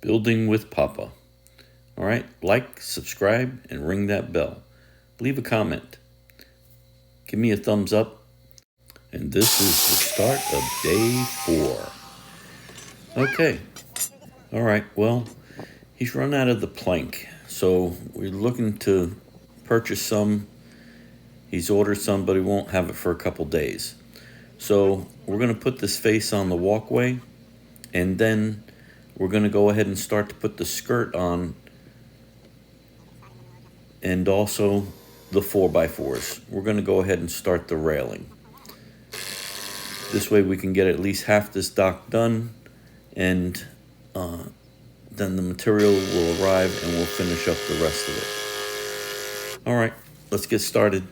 Building with Papa. All right, like, subscribe, and ring that bell. Leave a comment. Give me a thumbs up. And this is the start of day 4. Okay. All right, well, he's run out of the plank. So we're looking to purchase some. He's ordered some, but he won't have it for a couple days. So we're going to put this face on the walkway, and then we're going to go ahead and start to put the skirt on, and also the 4x4s. We're going to go ahead and start the railing. This way we can get at least half this dock done, and then the material will arrive and we'll finish up the rest of it. All right, let's get started.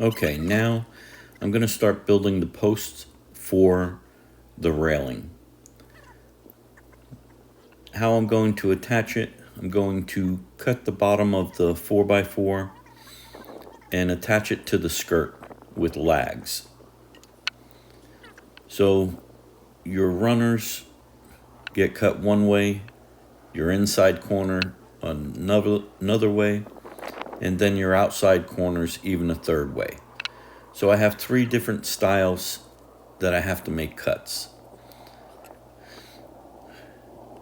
Okay, now I'm going to start building the posts for the railing. How I'm going to attach it, I'm going to cut the bottom of the 4x4 and attach it to the skirt with lags. So your runners get cut one way, your inside corner another way, and then your outside corners even a third way. So I have 3 different styles that I have to make cuts.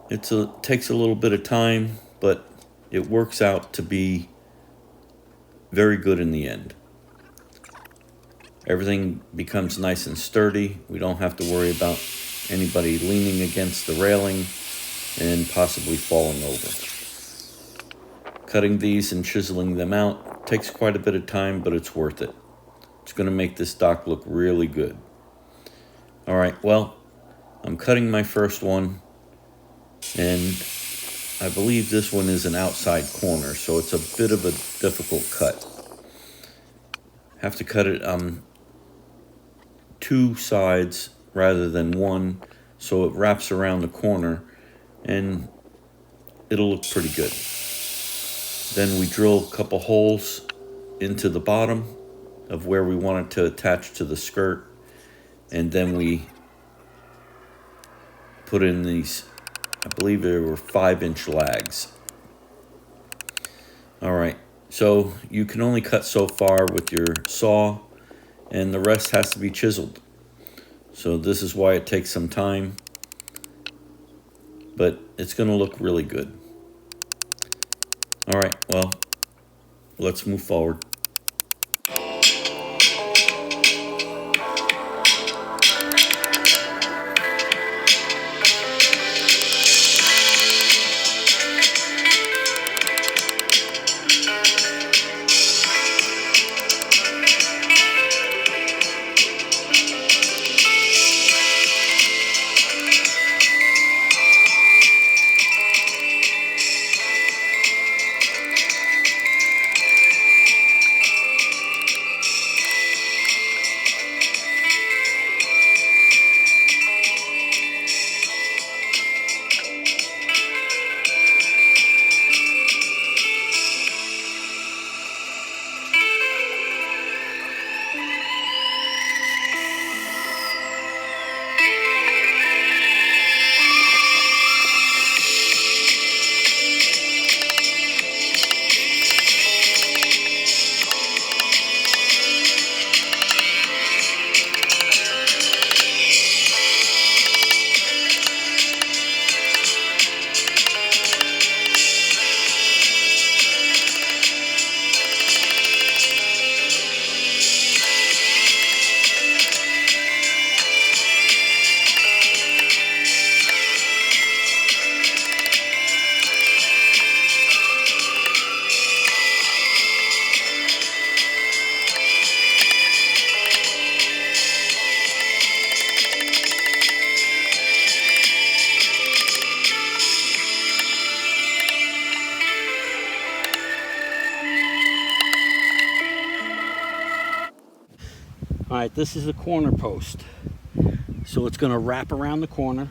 It takes a little bit of time, but it works out to be very good in the end. Everything becomes nice and sturdy. We don't have to worry about anybody leaning against the railing and possibly falling over. Cutting these and chiseling them out takes quite a bit of time, but it's worth it. It's going to make this dock look really good. All right, well, I'm cutting my first one, and I believe this one is an outside corner, so it's a bit of a difficult cut. Have to cut it 2 sides rather than 1, so it wraps around the corner and it'll look pretty good. Then we drill a couple holes into the bottom of where we want it to attach to the skirt, and then we put in these, I believe there were 5-inch lags. Alright, so you can only cut so far with your saw, and the rest has to be chiseled. So this is why it takes some time, but it's going to look really good. Alright, well, let's move forward. Alright, this is the corner post. So it's going to wrap around the corner.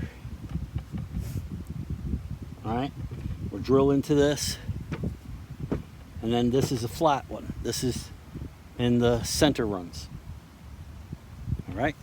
Alright, we'll drill into this. And then this is a flat one. This is in the center runs. Alright.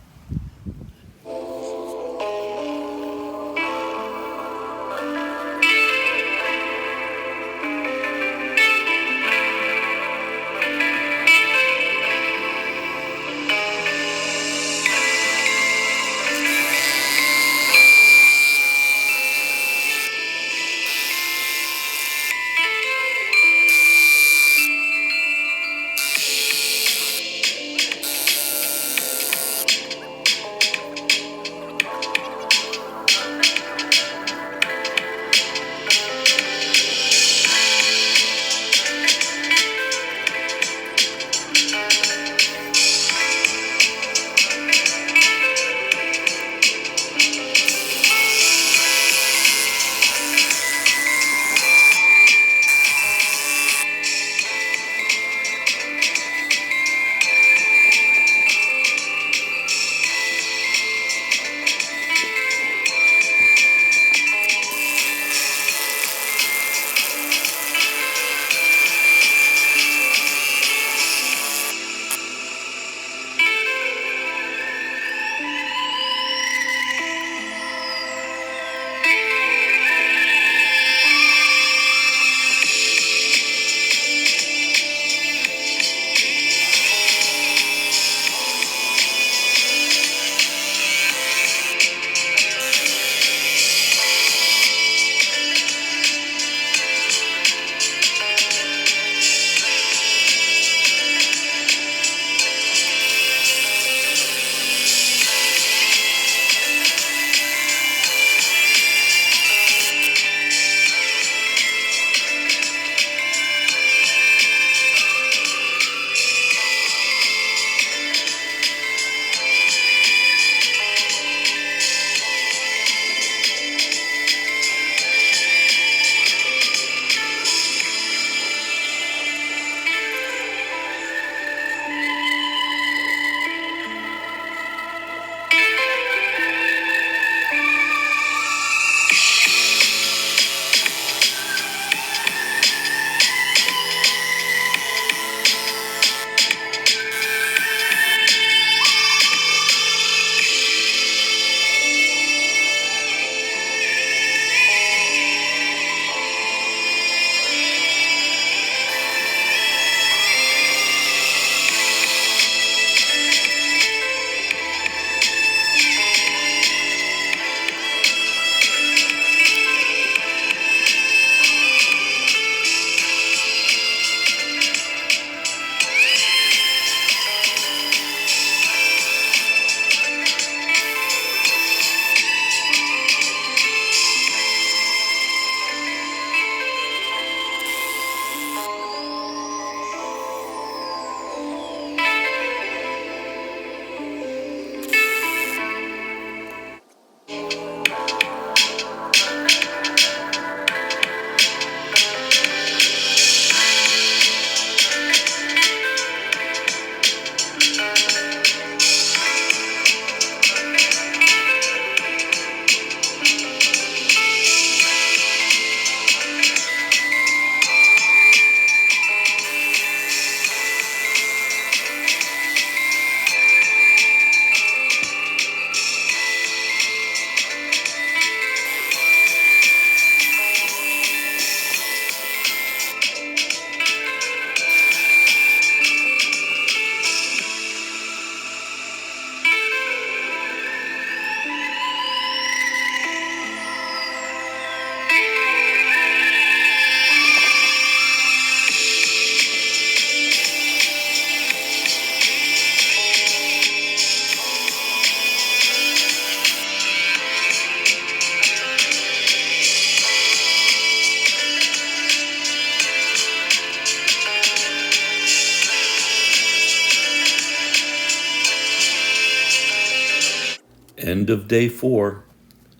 End of day 4.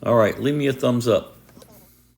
All right, leave me a thumbs up.